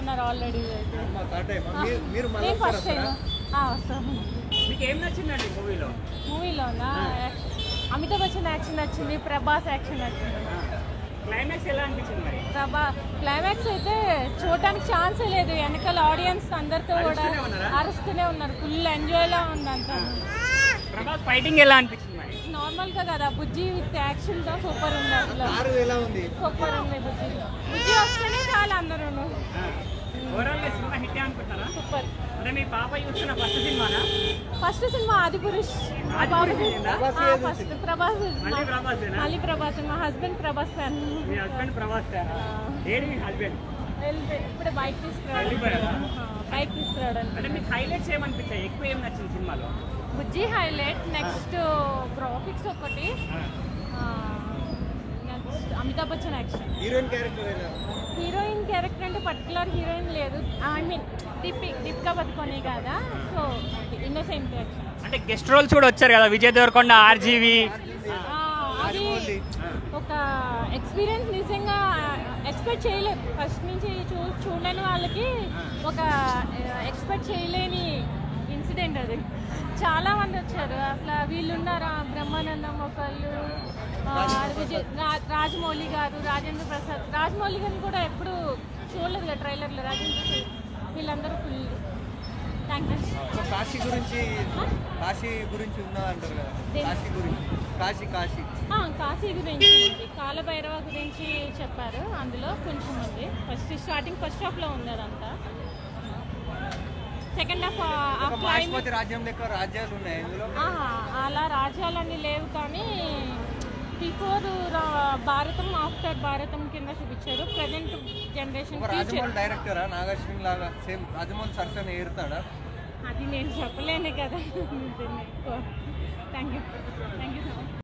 ఉన్నారు already. First time వస్తాను. మీకు ఏం నచ్చిందండి మూవీలోనా? అమితాబ్ బచ్చన్ యాక్షన్ నచ్చింది, ప్రభాస్ యాక్షన్ నచ్చింది. క్లైమాక్స్ ఎలా అనిపించింది మరి? క్లైమాక్స్ అయితే చూడడానికి ఛాన్సే లేదు. వెనకాల ఆడియన్స్ అందరితో కూడా అరుస్తూనే ఉన్నారు. ఫుల్ ఎంజాయ్లా ఉంది అంతా. ప్రభాస్ ఫైటింగ్ ఎలా అనిపించింది మరి? నార్మల్ గా కదా, బుజ్జి విత్ యాక్షన్ తో సూపర్ ఉంది. అసలు సూపర్ ఉంది. బుజ్జి వస్తేనే చాలా అందరూ. ఓవరాల్ గా సినిమా హిట్ అనుకుంటారా? సూపర్. అంటే మీ పాప చూస్తున్న ఫస్ట్ సినిమానా? First cinema Adipurush. First Prabhas. మళ్ళీ ప్రభాస్. మా హస్బెండ్ ప్రభాస్ ఫ్యాన్. మీ హస్బెండ్ ప్రభాస్ ఫ్యాన్? ఏడు మీ హస్బెండ్ ఇప్పుడు బైక్ తీసుకురావడానికి. అంటే మీకు హైలైట్స్ ఏమనిపించాయి? ఎక్కువ ఏం నచ్చింది సినిమాలో? బుజ్జి హైలైట్. నెక్స్ట్ గ్రాఫిక్స్ ఒకటి. Next Amitabh Bachchan action. Heroine character అంటే పర్టికులర్ హీరోయిన్ లేదు. ఐ మీన్ దీపికా పదుకొని కదా, సో ఇన్నోసెంట్ యాక్షన్. అంటే గెస్ట్ రోల్స్ కూడా వచ్చారు కదా, విజయ్ దేవరకొండ, ఆర్జీవి. అది ఒక ఎక్స్పీరియన్స్. నిజంగా ఎక్స్పెక్ట్ చేయలేదు. ఫస్ట్ నుంచి చూడలేని వాళ్ళకి ఒక ఎక్స్పెక్ట్ చేయలేని ఇన్సిడెంట్ అది. చాలా మంది వచ్చారు. అసలు వీళ్ళు ఉన్నారా, బ్రహ్మానందం ఒకళ్ళు, రాజమౌళి గారు, రాజేంద్ర ప్రసాద్. రాజమౌళి గారిని కూడా ఎప్పుడు చూడలేదు కదా ట్రైలర్లో. రాజేంద్ర ప్రసాద్ వీళ్ళందరూ ఫుల్. Thank you. కాశీ గురించి ఉందా అంటారు కదా, కాశీ గురించి. కాశీ గురించి, కాలభైరవ గురించి చెప్పారు అందులో కొంచెం ఉంది. ఫస్ట్ హాఫ్లో ఉంది అదంతా. సెకండ్ హాఫ్ రాజ్యం లెక్క రాజ్యాలు ఉన్నాయి అలా రాజ్యాలన్నీ లేవు, కానీ బిఫోర్ భారతం, ఆఫ్టర్ భారతం కింద చూపించారు. ప్రజెంట్ జనరేషన్ రాజమౌళి డైరెక్టరా నాగార్జున లాగా సేమ్ రాజమౌళి సరసన ఏరుతాడా? అది నేను చెప్పలేను కదా. Thank you.